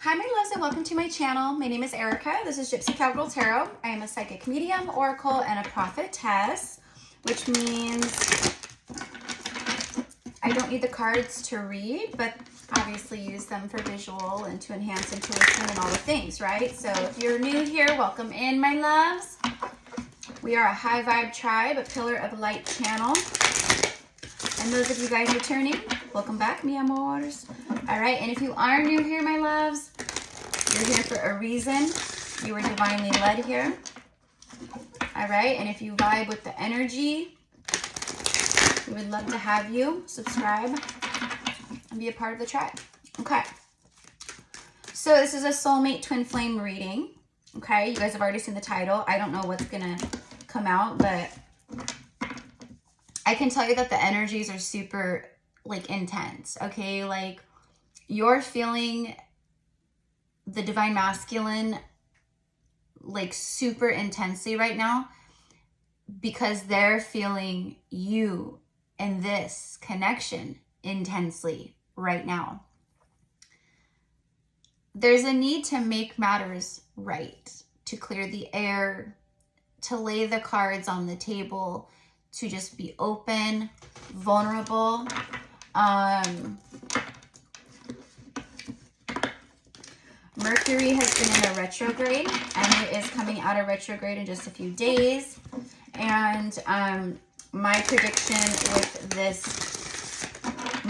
Hi my loves and welcome to my channel. My name is Erica. This is Gypsy Capital Tarot. I am a psychic medium, oracle, and a prophetess, which means I don't need the cards to read, but obviously use them for visual and to enhance intuition and all the things, right? So if you're new here, welcome in my loves. We are a high vibe tribe, a pillar of light channel. And those of you guys returning, welcome back, mi amors. All right, and if you are new here, my loves, you're here for a reason. You were divinely led here. All right, and if you vibe with the energy, we would love to have you subscribe and be a part of the tribe. Okay, so this is a soulmate twin flame reading. Okay, you guys have already seen the title. I don't know what's gonna come out, but I can tell you that the energies are super like intense. Okay, like you're feeling the divine masculine like super intensely right now because they're feeling you and this connection intensely right now. There's a need to make matters right, to clear the air, to lay the cards on the table, to just be open, vulnerable. Mercury has been in a retrograde, and it is coming out of retrograde in just a few days. And my prediction with this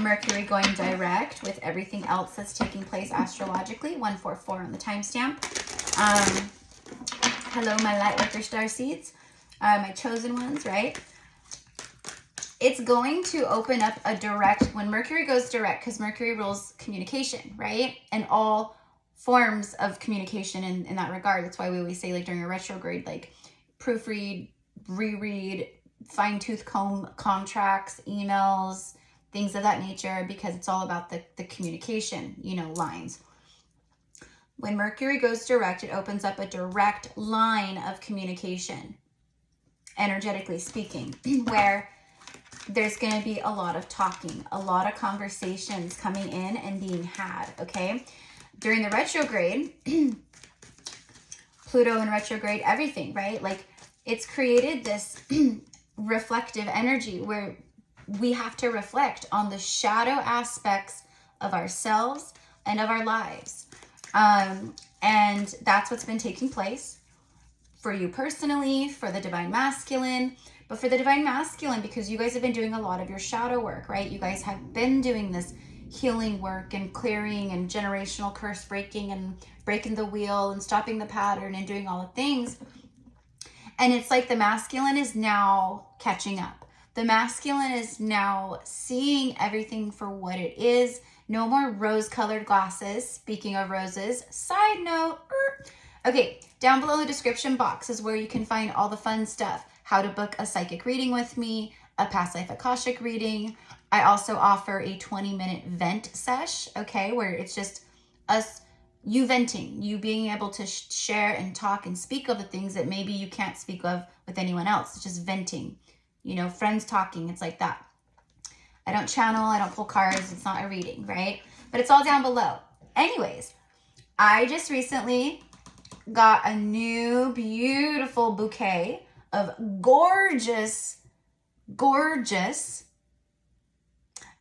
Mercury going direct, with everything else that's taking place astrologically, 144 on the timestamp. Hello, my light worker star seeds, my chosen ones, right? It's going to open up a direct, when Mercury goes direct, because Mercury rules communication, right? And all forms of communication in that regard. That's why we always say, like, during a retrograde, like proofread, reread, fine-tooth comb contracts, emails, things of that nature, because it's all about the communication, you know, lines. When Mercury goes direct, it opens up a direct line of communication, energetically speaking, where there's going to be a lot of talking, a lot of conversations coming in and being had, okay? During the retrograde, Pluto in retrograde, everything, right? Like, it's created this reflective energy where we have to reflect on the shadow aspects of ourselves and of our lives. And that's what's been taking place for you personally, for the divine masculine. But for the divine masculine, because you guys have been doing a lot of your shadow work, right? You guys have been doing this healing work and clearing and generational curse breaking and breaking the wheel and stopping the pattern and doing all the things. And it's like the masculine is now catching up. The masculine is now seeing everything for what it is. No more rose-colored glasses. Speaking of roses, side note. Okay, down below in the description box is where you can find all the fun stuff. How to book a psychic reading with me, a past life Akashic reading. I also offer a 20-minute vent sesh, okay, where it's just us, you venting, you being able to share and talk and speak of the things that maybe you can't speak of with anyone else. It's just venting, you know, friends talking, it's like that. I don't channel, I don't pull cards, it's not a reading, right? But it's all down below. Anyways, I just recently got a new beautiful bouquet of gorgeous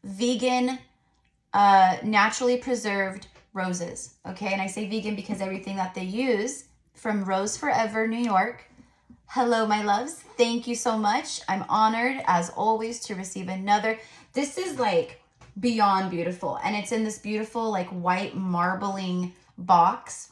vegan, naturally preserved roses, okay? And I say vegan because everything that they use from Rose Forever, New York. Hello, my loves. Thank you so much. I'm honored, as always, to receive another. This is, like, beyond beautiful. And it's in this beautiful, like, white marbling box,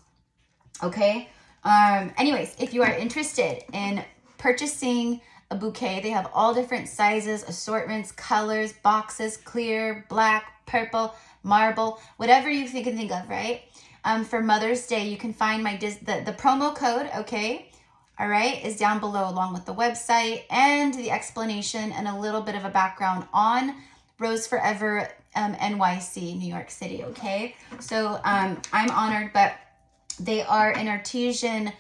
okay? Anyways, if you are interested in purchasing a bouquet, they have all different sizes, assortments, colors, boxes, clear, black, purple, marble, whatever you can think of, right? For Mother's Day, you can find my the promo code, okay? All right, is down below along with the website and the explanation and a little bit of a background on Rose Forever NYC, New York City, okay? So I'm honored, but they are an artisan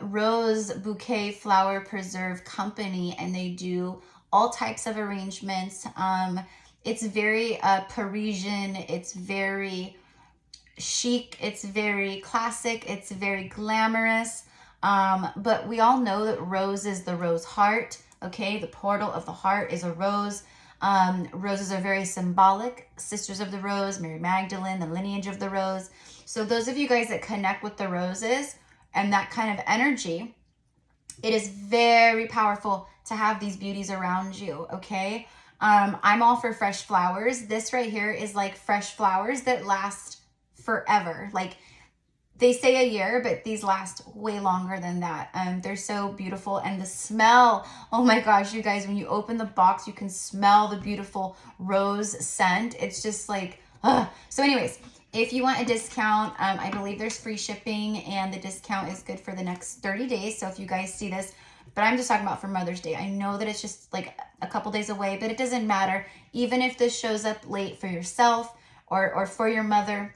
rose bouquet flower preserve company, and they do all types of arrangements. It's very Parisian. It's very chic, it's very classic, it's very glamorous. But we all know that rose is the rose heart, okay? The portal of the heart is a rose. Roses are very symbolic. Sisters of the Rose, Mary Magdalene, the lineage of the rose. So those of you guys that connect with the roses and that kind of energy, it is very powerful to have these beauties around you, okay? I'm all for fresh flowers. This right here is like fresh flowers that last forever. Like, they say a year, but these last way longer than that. They're so beautiful. And the smell, oh my gosh, you guys, when you open the box, you can smell the beautiful rose scent. It's just like, ugh. So anyways, if you want a discount, I believe there's free shipping, and the discount is good for the next 30 days. So if you guys see this, but I'm just talking about for Mother's Day. I know that it's just like a couple days away, but it doesn't matter. Even if this shows up late for yourself or for your mother,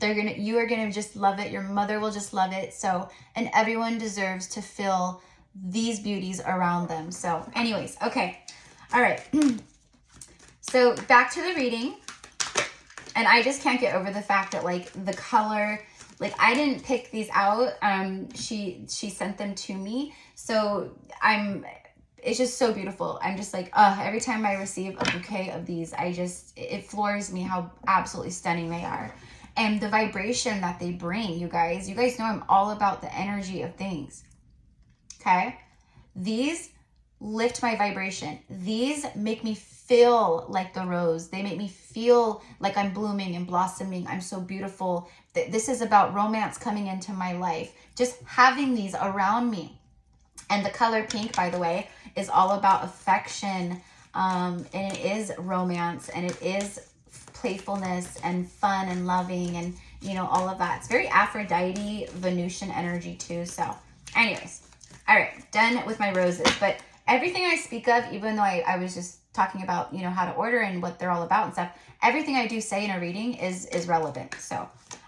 you are gonna just love it. Your mother will just love it. So, and everyone deserves to feel these beauties around them. So anyways, okay. All right. So back to the reading. And I just can't get over the fact that like the color, like I didn't pick these out. She sent them to me. So it's just so beautiful. I'm just like, every time I receive a bouquet of these, it floors me how absolutely stunning they are. And the vibration that they bring, you guys know I'm all about the energy of things, okay? These lift my vibration. These make me feel like the rose. They make me feel like I'm blooming and blossoming. I'm so beautiful. This is about romance coming into my life. Just having these around me. And the color pink, by the way, is all about affection. And it is romance, and it is playfulness and fun and loving, and all of that. It's very Aphrodite, Venusian energy too. So anyways, all right, done with my roses. But everything I speak of, even though I was just talking about how to order and what they're all about and stuff, everything I do say in a reading is relevant. So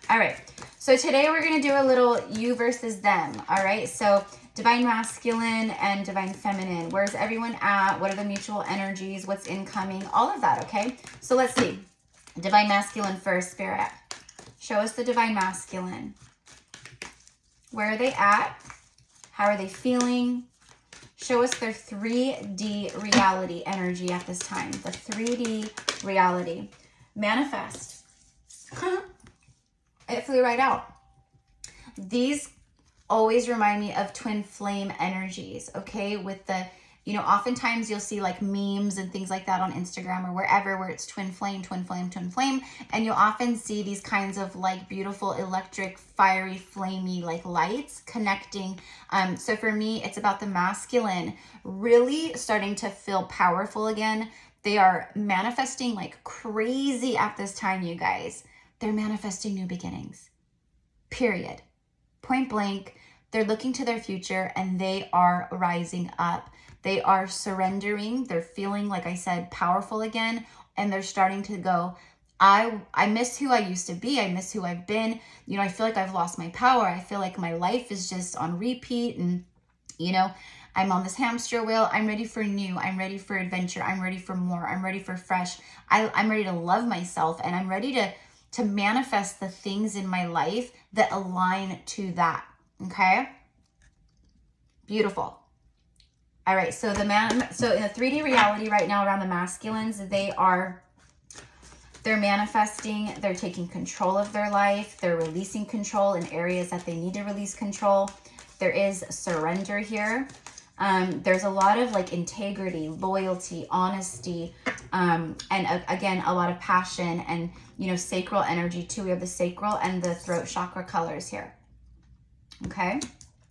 all right, so today we're going to do a little you versus them. All right, so divine masculine and divine feminine. Where's everyone at? What are the mutual energies? What's incoming? All of that. Okay, so let's see. Divine masculine first, Spirit. Show us the divine masculine. Where are they at? How are they feeling? Show us their 3D reality energy at this time. The 3D reality. Manifest. It flew right out. These always remind me of twin flame energies, okay? With the oftentimes you'll see like memes and things like that on Instagram or wherever where it's twin flame, twin flame, twin flame. And you'll often see these kinds of like beautiful electric, fiery, flamey like lights connecting. So for me, it's about the masculine really starting to feel powerful again. They are manifesting like crazy at this time, you guys. They're manifesting new beginnings, period. Point blank. They're looking to their future and they are rising up. They are surrendering. They're feeling, like I said, powerful again. And they're starting to go, I miss who I used to be. I miss who I've been. I feel like I've lost my power. I feel like my life is just on repeat. And, I'm on this hamster wheel. I'm ready for new. I'm ready for adventure. I'm ready for more. I'm ready for fresh. I'm ready to love myself. And I'm ready to manifest the things in my life that align to that. Okay? Beautiful. All right, so so in the 3D reality right now around the masculines, they're manifesting, they're taking control of their life, they're releasing control in areas that they need to release control. There is surrender here. There's a lot of like integrity, loyalty, honesty, and again, a lot of passion and, sacral energy too. We have the sacral and the throat chakra colors here. Okay,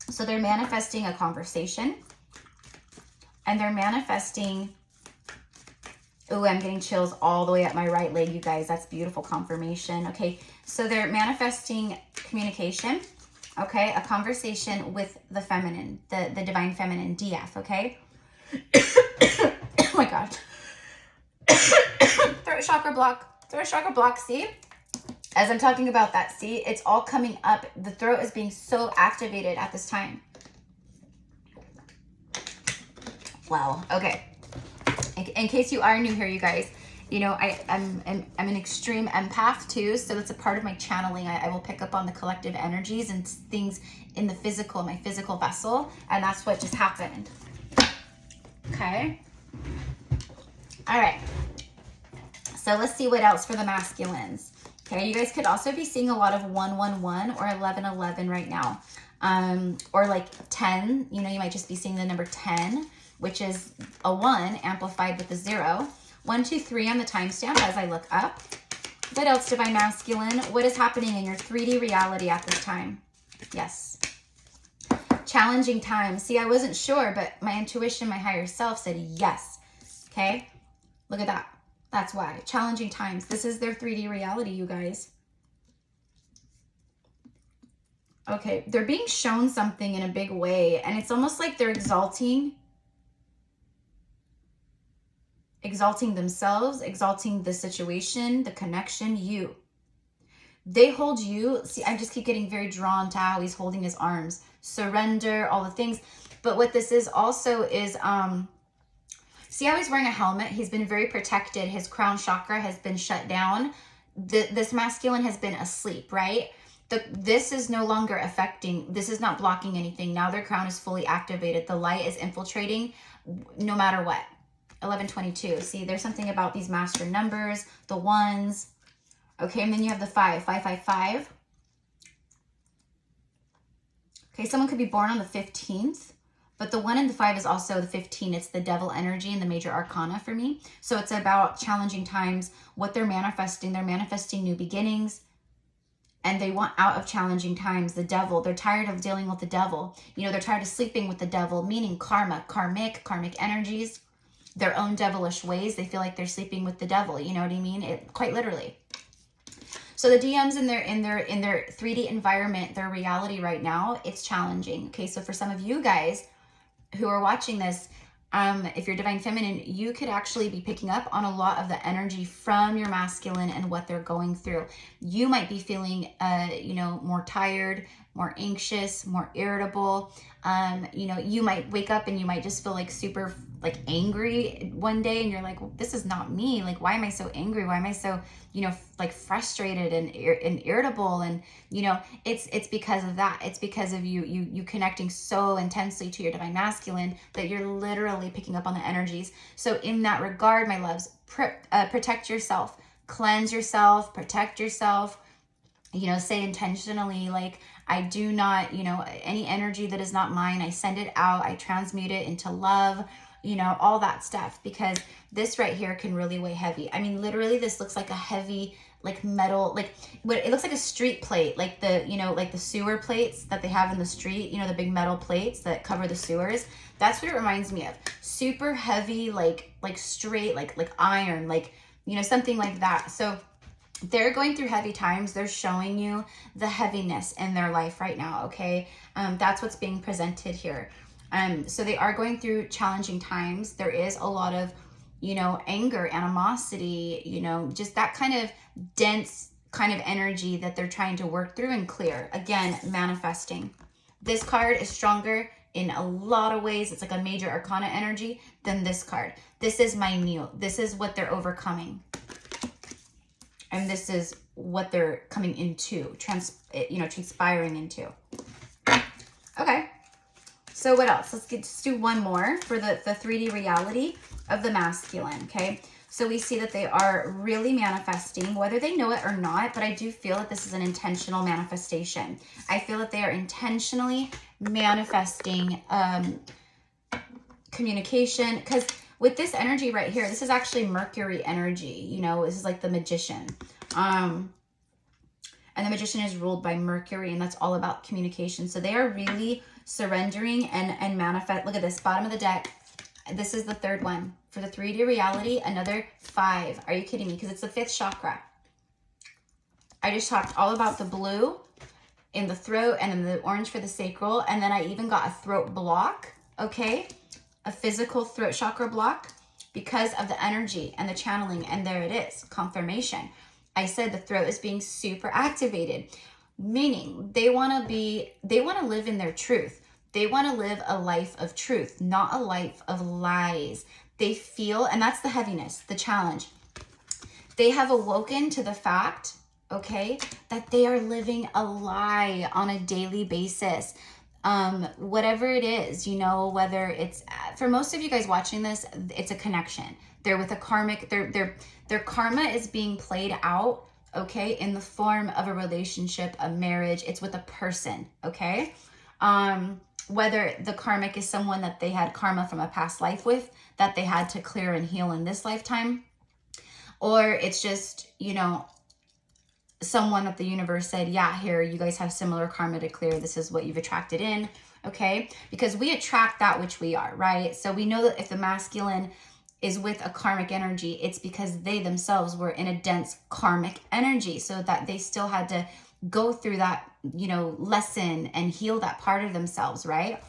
so they're manifesting a conversation. And they're manifesting, oh, I'm getting chills all the way up my right leg, you guys. That's beautiful confirmation. Okay, so they're manifesting communication, okay? A conversation with the feminine, the divine feminine, DF, okay? Oh my gosh. Throat chakra block, see? As I'm talking about that, see? It's all coming up. The throat is being so activated at this time. Wow. Okay. In case you are new here, you guys, You know, I'm an extreme empath too, so it's a part of my channeling. I will pick up on the collective energies and things in the physical, my physical vessel, and that's what just happened. Okay. All right. So let's see what else for the masculines. Okay, you guys could also be seeing a lot of 111 or 1111 right now. Or like 10, you know, you might just be seeing the number 10, which is a 1 amplified with a 0. 1, 2, 3 on the timestamp as I look up. What else, Divine Masculine? What is happening in your 3D reality at this time? Yes. Challenging times. See, I wasn't sure, but my intuition, my higher self said yes. Okay, look at that. That's why. Challenging times. This is their 3D reality, you guys. Okay, they're being shown something in a big way, and it's almost like they're exalting themselves, exalting the situation, the connection, you. They hold you. See, I just keep getting very drawn to how he's holding his arms. Surrender, all the things. But what this is also is, see how he's wearing a helmet? He's been very protected. His crown chakra has been shut down. This masculine has been asleep, right? This is no longer affecting, this is not blocking anything. Now their crown is fully activated. The light is infiltrating no matter what. 1122. See, there's something about these master numbers, the ones. Okay, and then you have the 5, 555. Okay, someone could be born on the 15th, but the 1 and the 5 is also the 15. It's the devil energy and the major arcana for me. So it's about challenging times, what they're manifesting. They're manifesting new beginnings. And they want out of challenging times. The devil, they're tired of dealing with the devil. You know, they're tired of sleeping with the devil, meaning karma, karmic energies, their own devilish ways. They feel like they're sleeping with the devil. You know what I mean? Quite literally. So the DMs in their 3D environment, their reality right now, it's challenging. Okay, so for some of you guys who are watching this, if you're divine feminine, you could actually be picking up on a lot of the energy from your masculine and what they're going through. You might be feeling, you know, more tired, more anxious, more irritable. You know, you might wake up and you might just feel like super like angry one day, and you're like, well, this is not me. Like, why am I so angry? Why am I so, you know, like frustrated and irritable? And, you know, it's because of that. It's because of you connecting so intensely to your divine masculine that you're literally picking up on the energies. So in that regard, my loves, protect yourself, cleanse yourself, protect yourself. You know, say intentionally, like, I do not, you know, any energy that is not mine, I send it out, I transmute it into love, you know, all that stuff, because this right here can really weigh heavy. I mean, literally, this looks like a heavy, like metal, like what it looks like a street plate, like the, you know, like the sewer plates that they have in the street, you know, the big metal plates that cover the sewers. That's what it reminds me of. Super heavy, like straight, like iron, like, you know, something like that. So they're going through heavy times. They're showing you the heaviness in their life right now, okay? That's what's being presented here. So they are going through challenging times. There is a lot of, you know, anger, animosity, you know, just that kind of dense kind of energy that they're trying to work through and clear. Again, manifesting. This card is stronger in a lot of ways. It's like a major arcana energy than this card. This is minute. This is what they're overcoming. And this is what they're coming into, transpiring into. Okay. So what else? Let's do one more for the 3D reality of the masculine, okay? So we see that they are really manifesting, whether they know it or not, but I do feel that this is an intentional manifestation. I feel that they are intentionally manifesting communication, because with this energy right here, this is actually Mercury energy, you know, this is like the magician. And the magician is ruled by Mercury, and that's all about communication. So they are really surrendering and manifest. Look at this, bottom of the deck. This is the third one. For the 3D reality, another 5. Are you kidding me? Because it's the 5th chakra. I just talked all about the blue in the throat and then the orange for the sacral. And then I even got a throat block, okay? A physical throat chakra block because of the energy and the channeling. And there it is, confirmation. I said the throat is being super activated, meaning they want to live in their truth. They want to live a life of truth, not a life of lies. They feel, and that's the heaviness, the challenge. They have awoken to the fact, okay, that they are living a lie on a daily basis. Whatever it is, you know, whether it's, for most of you guys watching this, it's a connection. They're with a karmic, their karma is being played out, okay, in the form of a relationship, a marriage. It's with a person, okay? Whether the karmic is someone that they had karma from a past life with, that they had to clear and heal in this lifetime, or it's just, you know, someone of the universe said, yeah, here, you guys have similar karma to clear. This is what you've attracted in, okay? Because we attract that which we are, right? So we know that if the masculine is with a karmic energy, it's because they themselves were in a dense karmic energy, so that they still had to go through that, you know, lesson and heal that part of themselves, right?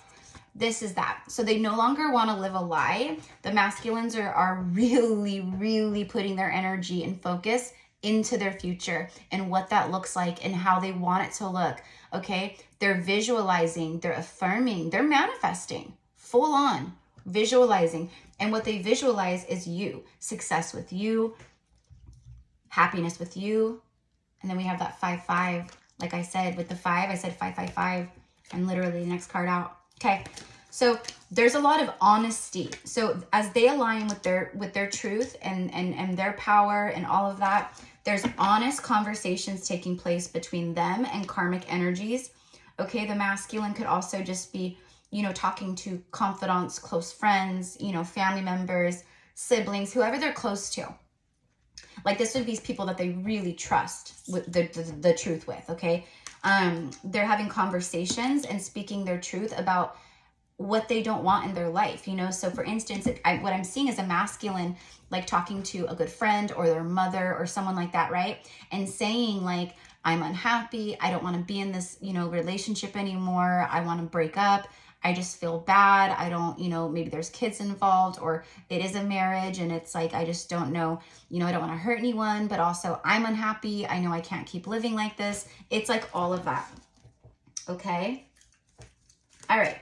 This is that. So they no longer want to live a lie. The masculines are really, really putting their energy and focus into their future and what that looks like and how they want it to look, okay? They're visualizing, they're affirming, they're manifesting, full on visualizing. And what they visualize is you, success with you, happiness with you. And then we have that 5-5. Like I said, with the 5, I said 5-5-5, and literally the next card out. Okay, so there's a lot of honesty. So as they align with their truth and their power and all of that, there's honest conversations taking place between them and karmic energies. Okay, the masculine could also just be, you know, talking to confidants, close friends, you know, family members, siblings, whoever they're close to. Like this would be people that they really trust with the truth with, okay? They're having conversations and speaking their truth about what they don't want in their life, you know? So for instance, what I'm seeing is a masculine, like talking to a good friend or their mother or someone like that, right? And saying like, I'm unhappy. I don't want to be in this, you know, relationship anymore. I want to break up. I just feel bad. I don't, you know, maybe there's kids involved, or it is a marriage and it's like, I just don't know, you know, I don't want to hurt anyone, but also I'm unhappy. I know I can't keep living like this. It's like all of that. Okay. All right.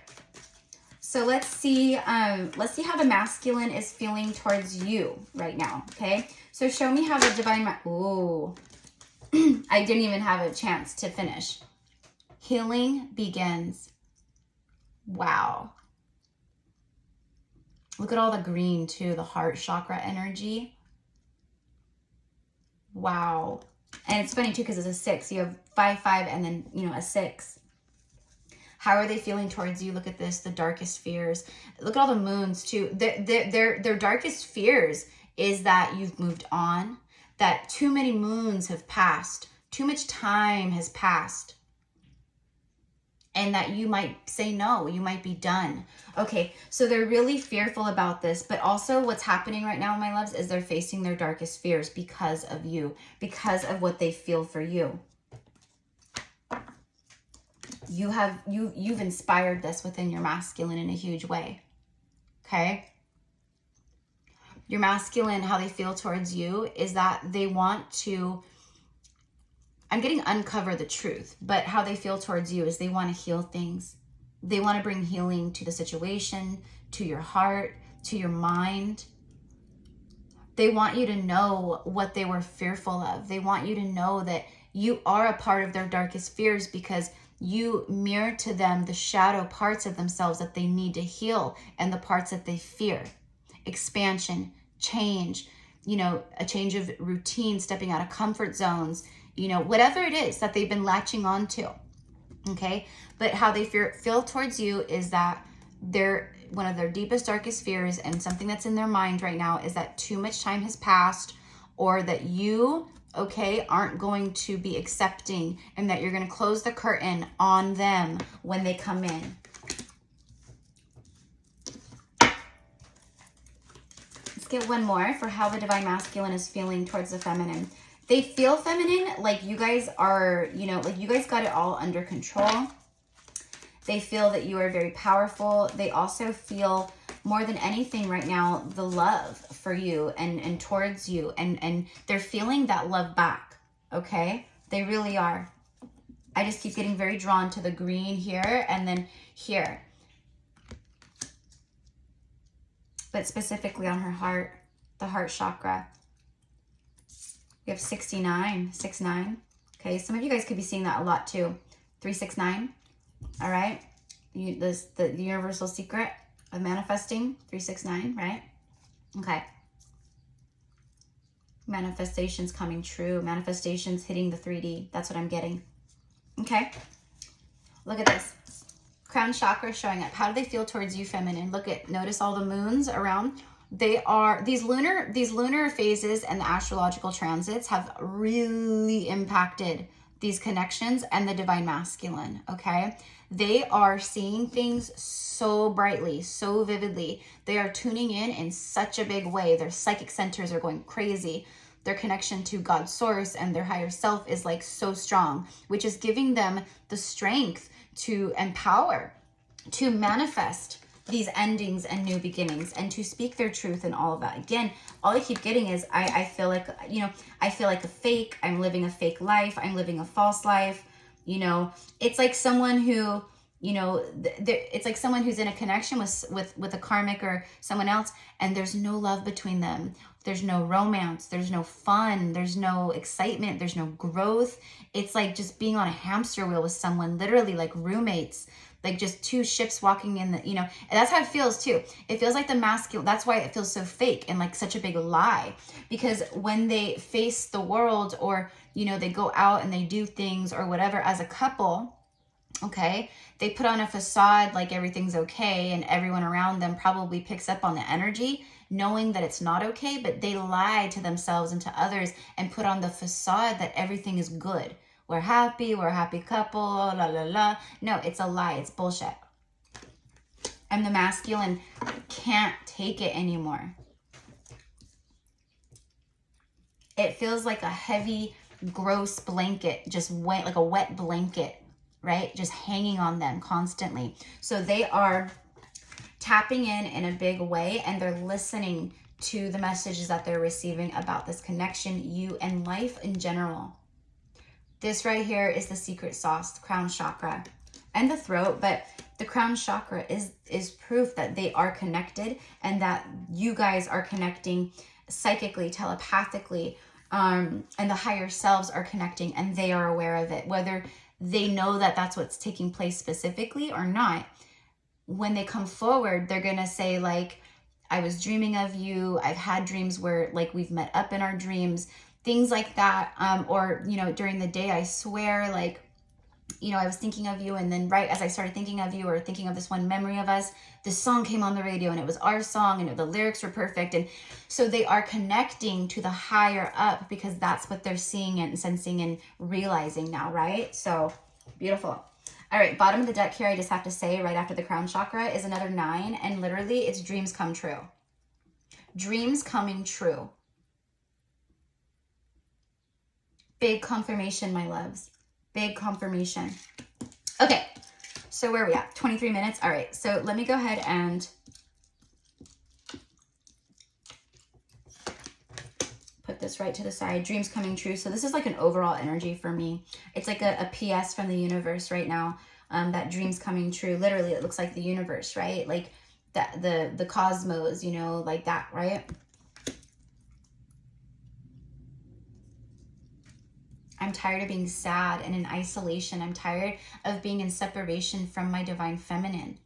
So let's see how the masculine is feeling towards you right now. Okay. So show me how the divine, ooh, I didn't even have a chance to finish. Healing begins. Wow. Look at all the green too, the heart chakra energy. Wow. And it's funny too, because it's a 6. You have 5-5 and then, you know, a 6. How are they feeling towards you? Look at this, the darkest fears. Look at all the moons too. Their darkest fears is that you've moved on, that too many moons have passed, too much time has passed, and that you might say no, you might be done. Okay, so they're really fearful about this, but also what's happening right now, my loves, is they're facing their darkest fears because of you, because of what they feel for you. You've inspired this within your masculine in a huge way. Okay? Your masculine, how they feel towards you is that they want to, I'm getting uncover the truth, but how they feel towards you is they want to heal things. They want to bring healing to the situation, to your heart, to your mind. They want you to know what they were fearful of. They want you to know that you are a part of their darkest fears because you mirror to them the shadow parts of themselves that they need to heal and the parts that they fear. Expansion, change, you know, a change of routine, stepping out of comfort zones, you know, whatever it is that they've been latching on to. Okay. But how they feel towards you is that one of their deepest, darkest fears, and something that's in their mind right now, is that too much time has passed, or that you, okay, aren't going to be accepting, and that you're going to close the curtain on them when they come in. Let's get one more for how the divine masculine is feeling towards the feminine. They feel feminine, like you guys are, you know, like you guys got it all under control. They feel that you are very powerful. They also feel more than anything right now, the love for you and towards you. And they're feeling that love back, okay? They really are. I just keep getting very drawn to the green here and then here. But specifically on her heart, the heart chakra. We have 69, 69. Okay, some of you guys could be seeing that a lot too. 369. All right. The universal secret of manifesting, 369, right? Okay. Manifestations coming true. Manifestations hitting the 3D. That's what I'm getting. Okay. Look at this. Crown chakra showing up. How do they feel towards you, feminine? Notice all the moons around. They are, these lunar phases and the astrological transits have really impacted these connections and the divine masculine, okay? They are seeing things so brightly, so vividly. They are tuning in such a big way. Their psychic centers are going crazy. Their connection to God's source and their higher self is like so strong, which is giving them the strength to empower, to manifest these endings and new beginnings, and to speak their truth and all of that. Again, all I keep getting is I feel like, you know, I feel like a fake. I'm living a fake life. I'm living a false life. You know, it's like someone who, you know, it's like someone who's in a connection with a karmic or someone else, and there's no love between them. There's no romance. There's no fun. There's no excitement. There's no growth. It's like just being on a hamster wheel with someone, literally like roommates, like just two ships walking in the, you know, and that's how it feels too. It feels like the masculine, that's why it feels so fake and like such a big lie, because when they face the world, or, you know, they go out and they do things or whatever as a couple, okay, they put on a facade like everything's okay, and everyone around them probably picks up on the energy, knowing that it's not okay, but they lie to themselves and to others and put on the facade that everything is good. We're a happy couple, la la la. No, it's a lie. It's bullshit. And the masculine can't take it anymore. It feels like a heavy, gross blanket, just wet, like a wet blanket, right? Just hanging on them constantly. So they are tapping in a big way, and they're listening to the messages that they're receiving about this connection, you, and life in general. This right here is the secret sauce, the crown chakra and the throat, but the crown chakra is proof that they are connected, and that you guys are connecting psychically, telepathically, and the higher selves are connecting, and they are aware of it, whether they know that that's what's taking place specifically or not. When they come forward, they're gonna say like, I was dreaming of you. I've had dreams where like we've met up in our dreams, things like that. Or, you know, during the day, I swear, like, you know, I was thinking of you, and then right as I started thinking of you, or thinking of this one memory of us, this song came on the radio, and it was our song, and the lyrics were perfect. And so they are connecting to the higher up, because that's what they're seeing and sensing and realizing now, right? So beautiful. All right, bottom of the deck here, I just have to say, right after the crown chakra is another 9, and literally it's dreams come true. Dreams coming true. Big confirmation, my loves. Big confirmation. Okay, so where are we at? 23 minutes. All right, so let me go ahead and put this right to the side. Dreams coming true. So this is like an overall energy for me. It's like a PS from the universe right now. That dreams coming true. Literally, it looks like the universe, right? Like that, the cosmos, you know, like that, right? I'm tired of being sad and in isolation. I'm tired of being in separation from my divine feminine.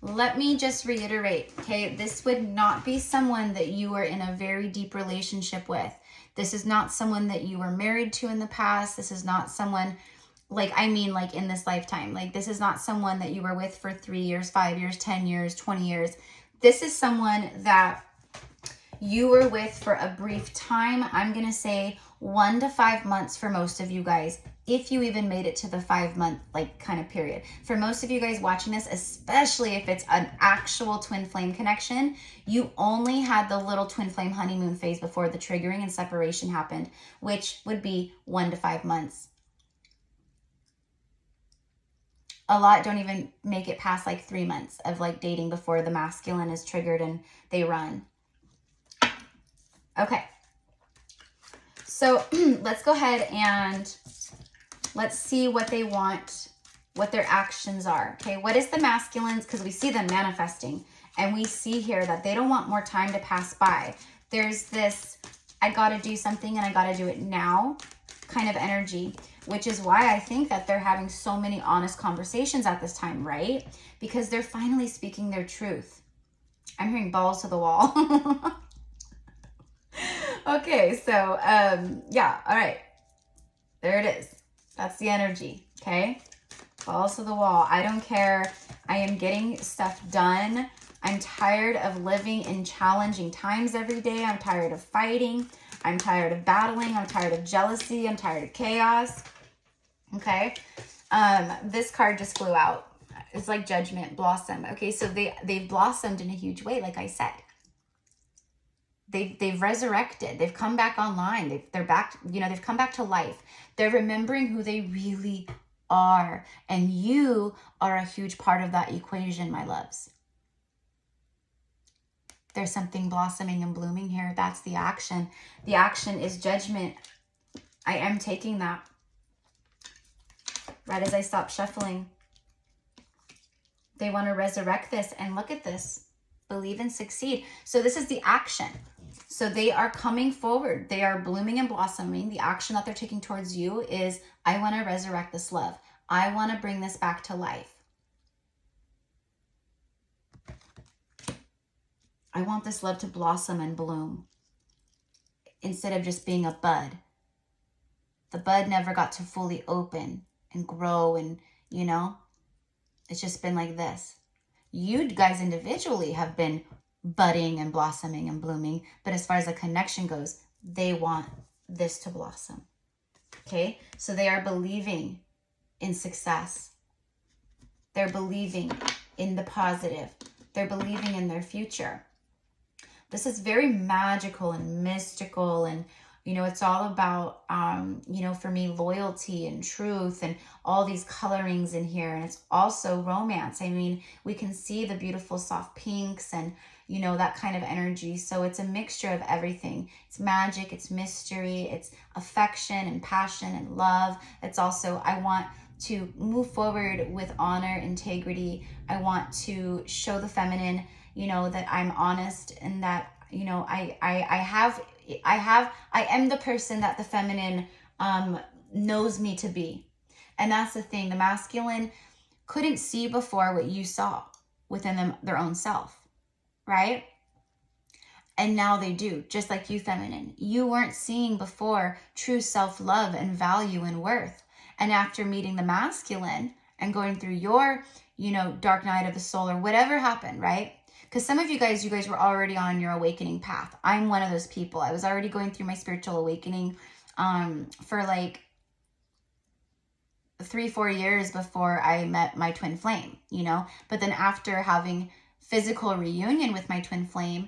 Let me just reiterate, okay? This would not be someone that you are in a very deep relationship with. This is not someone that you were married to in the past. This is not someone, like, I mean, like in this lifetime. Like, this is not someone that you were with for 3 years, 5 years, 10 years, 20 years. This is someone that you were with for a brief time. I'm going to say 1 to 5 months for most of you guys, if you even made it to the 5-month like kind of period. For most of you guys watching this, especially if it's an actual twin flame connection, you only had the little twin flame honeymoon phase before the triggering and separation happened, which would be 1 to 5 months. A lot don't even make it past like 3 months of like dating before the masculine is triggered and they run. Okay. So let's go ahead and let's see what they want, what their actions are. Okay, what is the masculines? Because we see them manifesting, and we see here that they don't want more time to pass by. there's this, I got to do something and I got to do it now kind of energy, which is why I think that they're having so many honest conversations at this time, right? Because they're finally speaking their truth. I'm hearing balls to the wall. Okay, so yeah, all right. There it is. That's the energy, okay? Balls to the wall. I don't care. I am getting stuff done. I'm tired of living in challenging times every day. I'm tired of fighting. I'm tired of battling. I'm tired of jealousy. I'm tired of chaos. Okay. This card just flew out. It's like judgment, blossom. Okay, so they've blossomed in a huge way, like I said. They've resurrected. They've come back online. They're back, you know, they've come back to life. They're remembering who they really are. And you are a huge part of that equation, my loves. There's something blossoming and blooming here. That's the action. The action is judgment. I am taking that. Right as I stop shuffling. They want to resurrect this. And look at this. Believe and succeed. So this is the action. So they are coming forward. They are blooming and blossoming. The action that they're taking towards you is, I want to resurrect this love. I want to bring this back to life. I want this love to blossom and bloom instead of just being a bud. The bud never got to fully open and grow and, you know, it's just been like this. You guys individually have been budding and blossoming and blooming, but as far as the connection goes, they want this to blossom. Okay, so they are believing in success. They're believing in the positive. They're believing in their future. This is very magical and mystical, and you know, it's all about, you know, for me, loyalty and truth and all these colorings in here. And it's also romance. I mean, we can see the beautiful soft pinks and, you know, that kind of energy. So it's a mixture of everything. It's magic, it's mystery, it's affection and passion and love. It's also, I want to move forward with honor, integrity. I want to show the feminine, you know, that I'm honest and that, you know, I am the person that the feminine knows me to be. And that's the thing. The masculine couldn't see before what you saw within them, their own self, right? And now they do, just like you, feminine. You weren't seeing before true self-love and value and worth. And after meeting the masculine and going through your, you know, dark night of the soul or whatever happened, right? Because some of you guys were already on your awakening path. I'm one of those people. I was already going through my spiritual awakening for like 3-4 years before I met my twin flame, you know. But then after having physical reunion with my twin flame,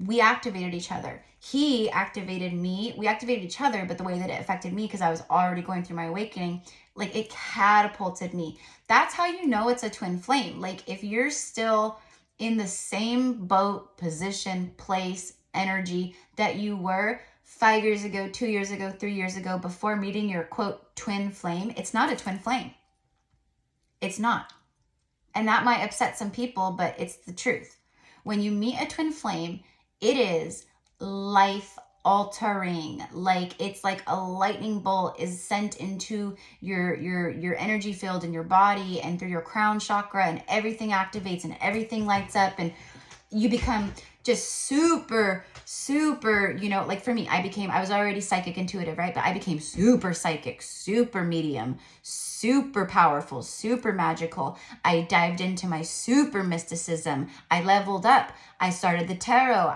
we activated each other. He activated me. We activated each other, but the way that it affected me, because I was already going through my awakening, like it catapulted me. That's how you know it's a twin flame. Like if you're still in the same boat, position, place, energy that you were 5 years ago, 2 years ago, 3 years ago, before meeting your quote twin flame, it's not a twin flame. It's not. And that might upset some people, but it's the truth. When you meet a twin flame, it is life altering. Like it's like a lightning bolt is sent into your energy field in your body and through your crown chakra, and everything activates and everything lights up, and you become just super, you know, like for me, I was already psychic intuitive, right? But I became super psychic, super medium, super powerful, super magical. I dived into my super mysticism. I leveled up. I started the tarot.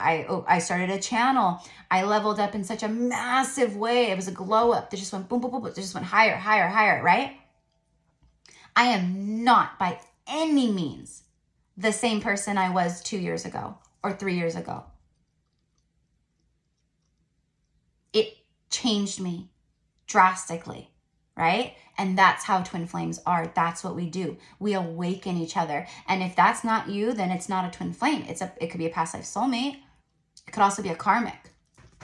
I started a channel. I leveled up in such a massive way. It was a glow up that just went boom, boom, boom, boom. It just went higher, higher, higher, right? I am not by any means the same person I was 2 years ago or 3 years ago. It changed me drastically, right? And that's how twin flames are. That's what we do. We awaken each other. And if that's not you, then it's not a twin flame. It could be a past life soulmate. It could also be a karmic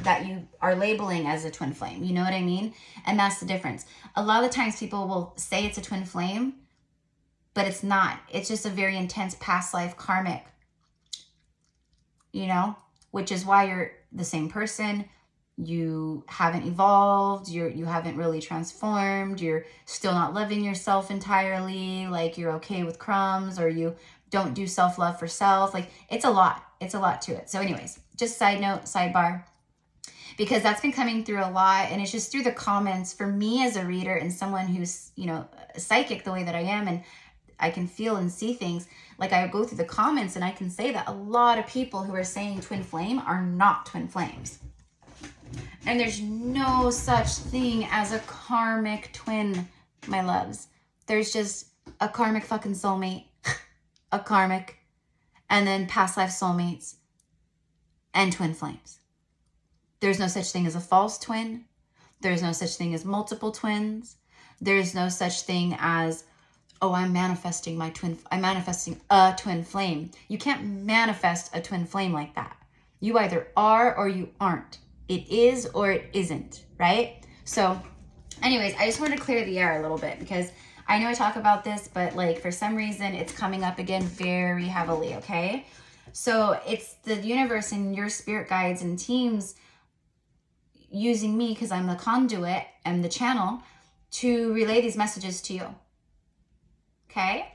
that you are labeling as a twin flame. You know what I mean? And that's the difference. A lot of the times people will say it's a twin flame, but it's not. It's just a very intense past life karmic. You know? which is why you're the same person. You haven't evolved, you haven't really transformed, you're still not loving yourself entirely, like you're okay with crumbs, or you don't do self-love for self. Like it's a lot to it. So anyways, just side note, sidebar, because that's been coming through a lot, and it's just through the comments for me as a reader and someone who's, you know, psychic the way that I am, and I can feel and see things. Like I go through the comments and I can say that a lot of people who are saying twin flame are not twin flames. And there's no such thing as a karmic twin, my loves. There's just a karmic fucking soulmate, a karmic, and then past life soulmates and twin flames. There's no such thing as a false twin. There's no such thing as multiple twins. There's no such thing as, oh, I'm manifesting a twin flame. You can't manifest a twin flame like that. You either are or you aren't. It is or it isn't, right? So anyways, I just wanted to clear the air a little bit because I know I talk about this, but like for some reason it's coming up again very heavily, okay? So it's the universe and your spirit guides and teams using me, because I'm the conduit and the channel, to relay these messages to you, okay?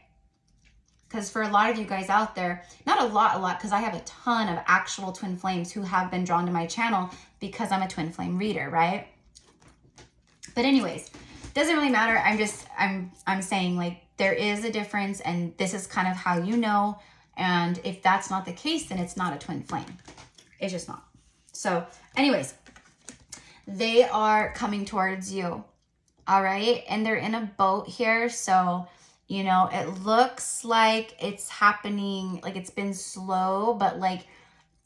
Because for a lot of you guys out there, not a lot, because I have a ton of actual twin flames who have been drawn to my channel because I'm a twin flame reader, right? But anyways, doesn't really matter. I'm saying like there is a difference, and this is kind of how you know. And if that's not the case, then it's not a twin flame. It's just not. So anyways, they are coming towards you, all right? And they're in a boat here, so you know, it looks like it's happening, like it's been slow, but like,